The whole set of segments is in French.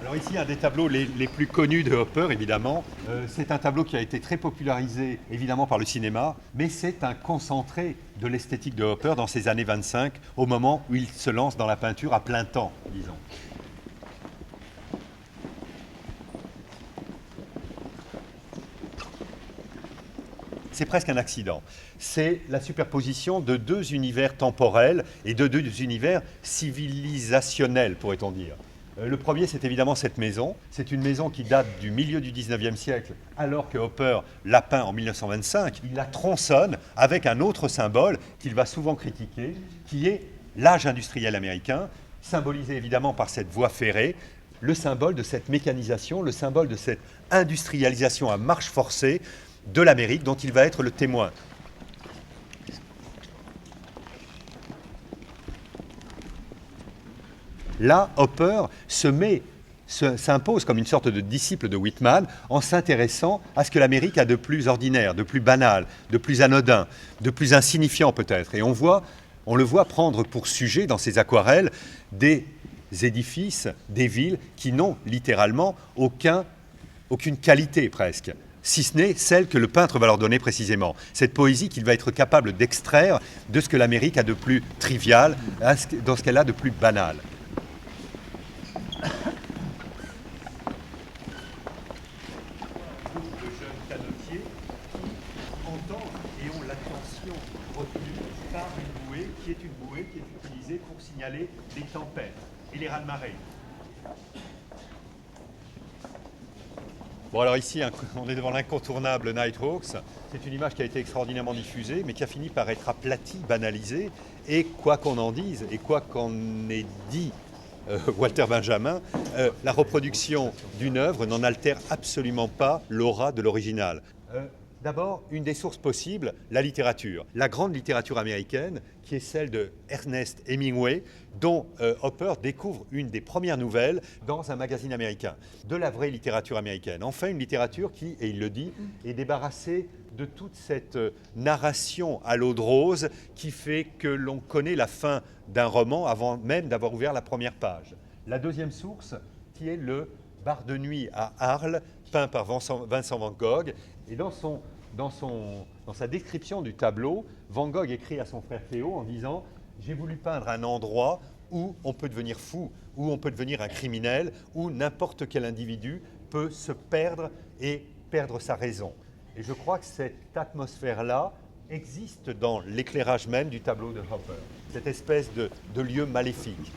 Alors ici, un des tableaux les plus connus de Hopper, évidemment. C'est un tableau qui a été très popularisé, évidemment, par le cinéma, mais c'est un concentré de l'esthétique de Hopper dans ces années 25, au moment où il se lance dans la peinture à plein temps, disons. C'est presque un accident. C'est la superposition de deux univers temporels et de deux univers civilisationnels, pourrait-on dire. Le premier, c'est évidemment cette maison. C'est une maison qui date du milieu du 19e siècle, alors que Hopper l'a peint en 1925. Il la tronçonne avec un autre symbole qu'il va souvent critiquer, qui est l'âge industriel américain, symbolisé évidemment par cette voie ferrée, le symbole de cette mécanisation, le symbole de cette industrialisation à marche forcée de l'Amérique dont il va être le témoin. Là, Hopper s'impose comme une sorte de disciple de Whitman en s'intéressant à ce que l'Amérique a de plus ordinaire, de plus banal, de plus anodin, de plus insignifiant peut-être. Et on le voit prendre pour sujet dans ses aquarelles des édifices, des villes qui n'ont littéralement aucune qualité presque, si ce n'est celle que le peintre va leur donner précisément. Cette poésie qu'il va être capable d'extraire de ce que l'Amérique a de plus trivial, dans ce qu'elle a de plus banal. De jeunes canotiers qui entendent et ont l'attention retenue par une bouée qui est utilisée pour signaler les tempêtes et les raz-de-marée. Bon, alors ici, on est devant l'incontournable Nighthawks. C'est une image qui a été extraordinairement diffusée, mais qui a fini par être aplatie, banalisée. Et quoi qu'on en dise, et quoi qu'en ait dit Walter Benjamin, la reproduction d'une œuvre n'en altère absolument pas l'aura de l'original. D'abord, une des sources possibles, la littérature. La grande littérature américaine, qui est celle de Ernest Hemingway, dont Hopper découvre une des premières nouvelles dans un magazine américain, de la vraie littérature américaine. Enfin, une littérature qui, et il le dit, est débarrassée de toute cette narration à l'eau de rose qui fait que l'on connaît la fin d'un roman avant même d'avoir ouvert la première page. La deuxième source, qui est le Bar de nuit à Arles, peint par Vincent van Gogh, et dans sa description du tableau, Van Gogh écrit à son frère Théo en disant « J'ai voulu peindre un endroit où on peut devenir fou, où on peut devenir un criminel, où n'importe quel individu peut se perdre et perdre sa raison. » Et je crois que cette atmosphère-là existe dans l'éclairage même du tableau de Hopper, cette espèce de lieu maléfique.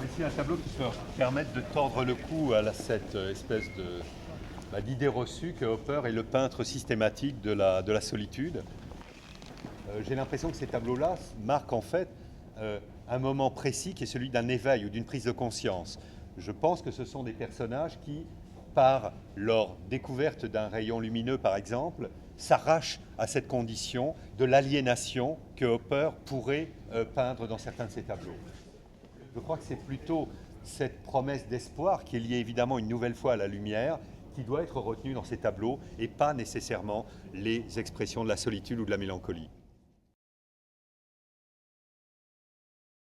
Ici un tableau qui peut permettre de tordre le cou à cette espèce d'idée reçue que Hopper est le peintre systématique de la solitude. J'ai l'impression que ces tableaux-là marquent en fait un moment précis qui est celui d'un éveil ou d'une prise de conscience. Je pense que ce sont des personnages qui, par leur découverte d'un rayon lumineux par exemple, s'arrachent à cette condition de l'aliénation que Hopper pourrait peindre dans certains de ses tableaux. Je crois que c'est plutôt cette promesse d'espoir qui est liée évidemment une nouvelle fois à la lumière qui doit être retenue dans ces tableaux et pas nécessairement les expressions de la solitude ou de la mélancolie.